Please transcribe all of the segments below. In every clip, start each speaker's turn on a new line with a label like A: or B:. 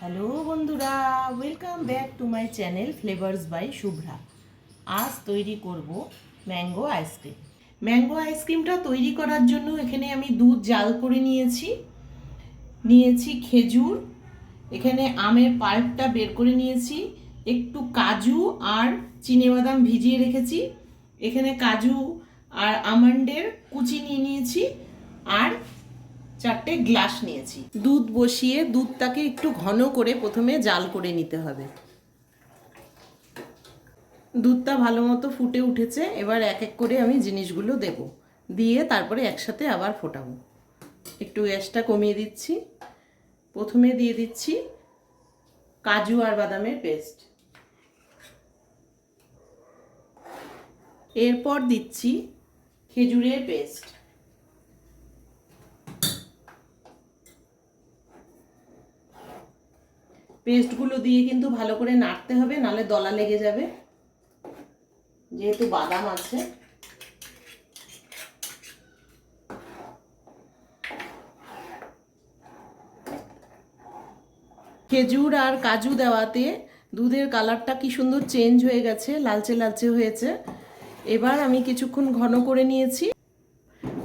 A: Hello বন্ধুরা, welcome back to my channel flavours by Shubhra. আজ তৈরি করব ম্যাঙ্গো আইসক্রিম। ম্যাঙ্গো আইসক্রিমটা তৈরি করার জন্য এখানে আমি দুধ জাল করে নিয়েছি খেজুর, এখানে আমের পাল্পটা বের করে নিয়েছি, একটু কাজু আর চিনেবাদাম ভিজিয়ে রেখেছি, এখানে কাজু আর আমন্ডের কুচি নিয়েছি, আর 4টে গ্লাস নিয়েছি। দুধ বসিয়ে দুধটাকে একটু ঘন করে প্রথমে জাল করে নিতে হবে। দুধটা ভালো মতো ফুটে উঠেছে, এবার এক এক করে আমি জিনিসগুলো দেব, দিয়ে তারপরে একসাথে আবার ফোটাবো। একটু গ্যাসটা কমিয়ে দিচ্ছি। প্রথমে দিয়ে দিচ্ছি কাজু আর বাদামের পেস্ট, এরপর দিচ্ছি খেজুরের পেস্ট, পেস্টগুলো দিয়ে কিন্তু ভালো করে নাড়তে হবে, নালে দলা লেগে যাবে, যেহেতু বাদাম আছে। খেজুর আর কাজু দেওয়াতে দুধের কালারটা কি সুন্দর চেঞ্জ হয়ে গেছে, লালচে লালচে হয়েছে। এবার আমি কিছুক্ষণ ঘন করে নিয়েছি,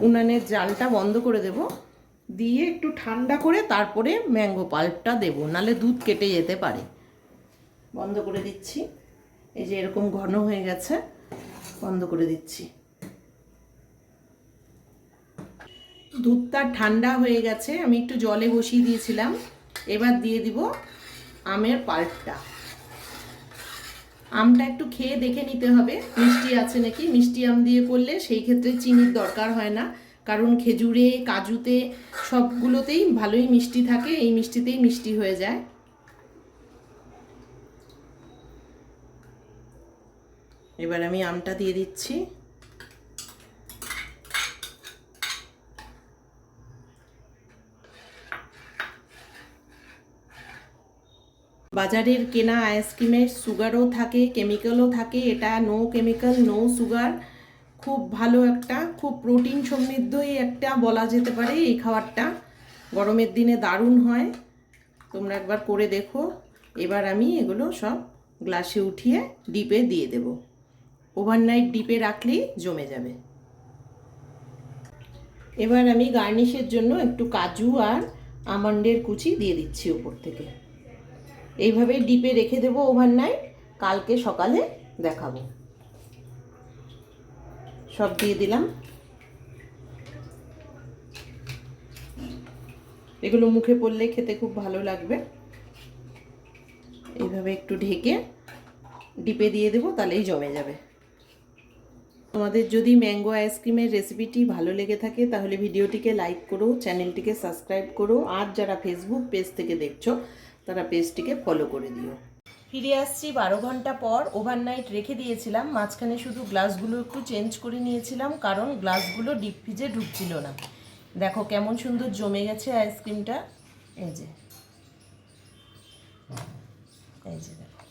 A: উনানের জালটা বন্ধ করে দেব, দিয়ে একটু ঠান্ডা করে তারপরে ম্যাঙ্গো পাল্পটা দেব, নালে দুধ কেটে যেতে পারে। বন্ধ করে দিচ্ছি, এই যে এরকম ঘন হয়ে গেছে, বন্ধ করে দিচ্ছি। দুধটা ঠান্ডা হয়ে গেছে, আমি একটু জলে বসিয়ে দিয়েছিলাম। এবার দিয়ে দিব আমের পাল্পটা। আমটা একটু খেয়ে দেখে নিতে হবে মিষ্টি আছে নাকি। মিষ্টি আম দিয়ে করলে সেই ক্ষেত্রে চিনির দরকার হয় না, কারণ খেজুরে কাজুতে সবগুলোতেই ভালোই মিষ্টি থাকে, এই মিষ্টিতেই মিষ্টি হয়ে যায়। এবার আমি আমটা দিয়ে দিচ্ছি। বাজারের কেনা আইসক্রিমের সুগারও থাকে, কেমিক্যালও থাকে, এটা নো কেমিক্যাল নো সুগার, খুব ভালো একটা, খুব প্রোটিন সমৃদ্ধই একটা বলা যেতে পারে এই খাবারটা। গরমের দিনে দারুণ হয়, তোমরা একবার করে দেখো। এবার আমি এগুলো সব গ্লাসে উঠিয়ে ডিপে দিয়ে দেব। ওভারনাইট ডিপে রাখলেই জমে যাবে। এবার আমি গার্নিশের জন্য একটু কাজু আর আমন্ডের কুচি দিয়ে দিচ্ছি উপর থেকে। এইভাবে ডিপে রেখে দেবো ওভারনাইট, কালকে সকালে দেখাবো। সব দিয়ে দিলাম। এগুলো মুখে পড়লে খেতে খুব ভালো লাগবে। এইভাবে একটু ঢেকে ডিপে দিয়ে দেবো, তাহলেই জমে যাবে। তোমাদের যদি ম্যাঙ্গো আইসক্রিমের রেসিপিটি ভালো লেগে থাকে তাহলে ভিডিওটিকে লাইক করো, চ্যানেলটিকে সাবস্ক্রাইব করো, আর যারা ফেসবুক পেজ থেকে দেখছো তারা পেজটিকে ফলো করে দিও। ফিরে আসছি 12 ঘন্টা পর। ওভারনাইট রেখে দিয়েছিলাম, মাঝখানে শুধু গ্লাসগুলো একটু চেঞ্জ করে নিয়েছিলাম, কারণ গ্লাসগুলো ডিপ ফ্রিজে ঢুকছিল না। দেখো কেমন সুন্দর জমে গেছে আইসক্রিমটা, এই যে দেখো।